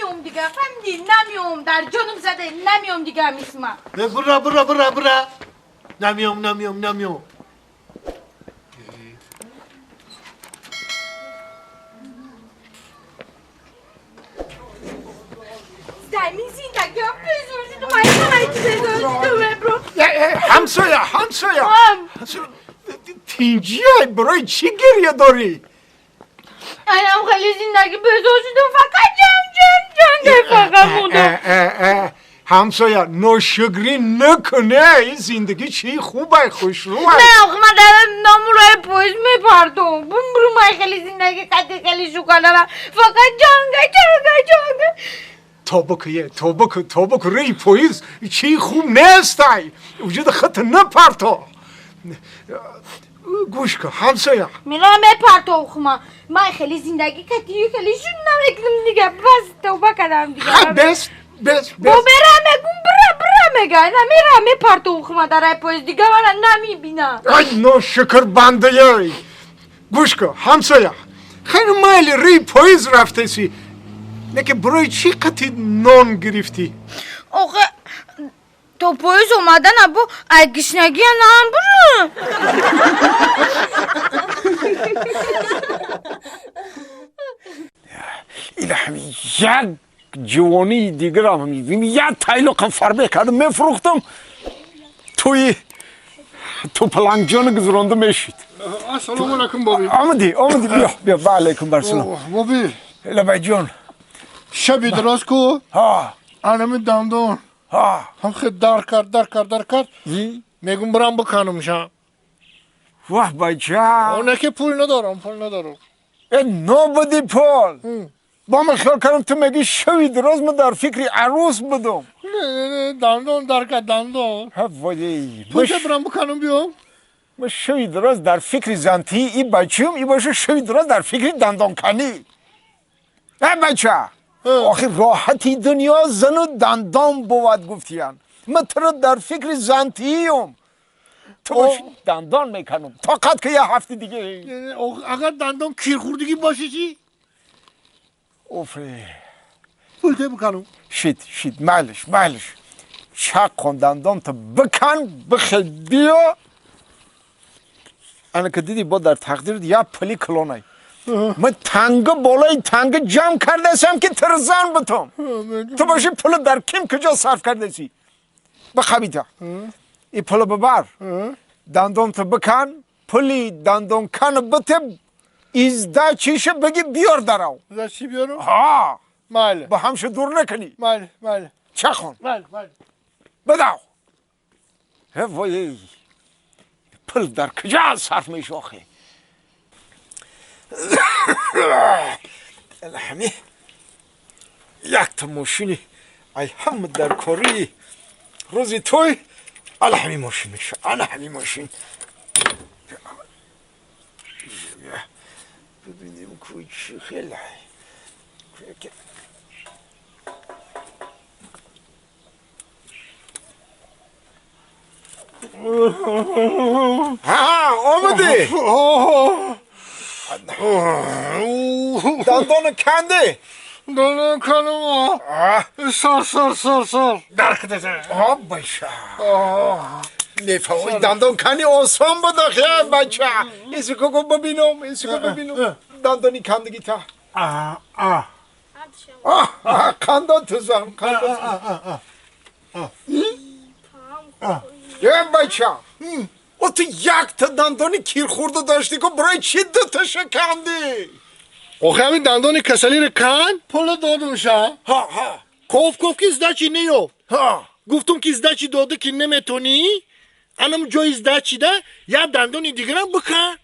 نمیام دیگه فهمیدی نمیام در جانم زده نمیام دیگه میسما برا نمیام زمین زندگی هم بزرگی تو مایی برو همسایه تینجی های برای چی گریه داری؟ اینم خیلی زندگی بزرگ شدم فقط جنگ فقط موندم همسایه ناشکری نکنه این زندگی چی خوبه خوش روه نه آخه من در نامو رای پویز میپردم برو مای خیلی زندگی خیلی شکر دارم فقط جنگ تو بکو ری پویز چی خوب نیستی وجود خط نپرتا گوش کن همسایه میرم میپردم خما من خیلی زندگی خیلی شد نمیکنم دیگه بس توبه کردم دیگه بس برم میگه نمیرم میپردم خما در رای پویز دیگه من نمیبینم ای ناشکر بنده یای گوش کن همسایه خیلی مایل ری پویز رفته سی نه که برای چی قطعی نان گرفتی آخه تو پویز اومدن ابو اگشنگی نام برو الهی یک جوانی دیگر هم میبینی یک تایلو قنفر کردم میفروختم تو پلنگجان گذرانده میشید السلام علیکم بابی آمدی بیا و علیکم برسلام بابی لبای جان شبی دراز کو ها انم دندون هم خود در کرد میگم برام بکنم شم واه بچه اونه که پول ندارم nobody پول با من خیال کردم تو میگی شوی دراز من در فکر عروس بدم نه دندون در کرد دندون وای پول که برام بکنم بیام من شوی دراز در فکر زنتی این بچه‌ام این باشه شوی دراز در فکر دندان کنی بچه آخه راحتی دنیا زن و دندان بود گفتیان من تو در فکر زنتیم تو باشی دندان میکنم طاقت که یه هفته دیگه اگر دندون کیر خوردگی باشه چی؟ اوفه پول که بکنم شید مالش چک کن دندان تو بکن بخل بیا انا که دیدی با در تقدیر یا پلی کلونای من بالای تنگ جمع کرده سم که ترزان بتم تو باشی پول در کم کجا صرف کرده سی بخبیتا ای پول ببر دندان تو بکن پولی دندان کن بته ایزده چیشه بگی بیار دراو چی بیارم؟ ها مال با همش دور نکنی مال چه خون مال بداو وای پول در کجا صرف میشه آخه الهمی یک تا ماشینی ای هم در کاری روزی توی الهمی ماشین میشه الهمی ماشین ببینیم کوچی خیلی ها آمده دندان کنده دندون کنم سر درکته بچه نفهمی دندان کنی آسان بوده خیلی بچه ایسی که ببینم دندانی کندگی تا کندان تو زن یه بچه او تو یک تا دندانی کیر خورده داشتی که برای چی دو تا شکندی آخه همین دندون کسلی رو کن پول دادم شم کوف که ازدچی نیو گفتم که ازدچی داده که نمیتونی انم جای ازدچی ده یا دندونی دیگرم بکن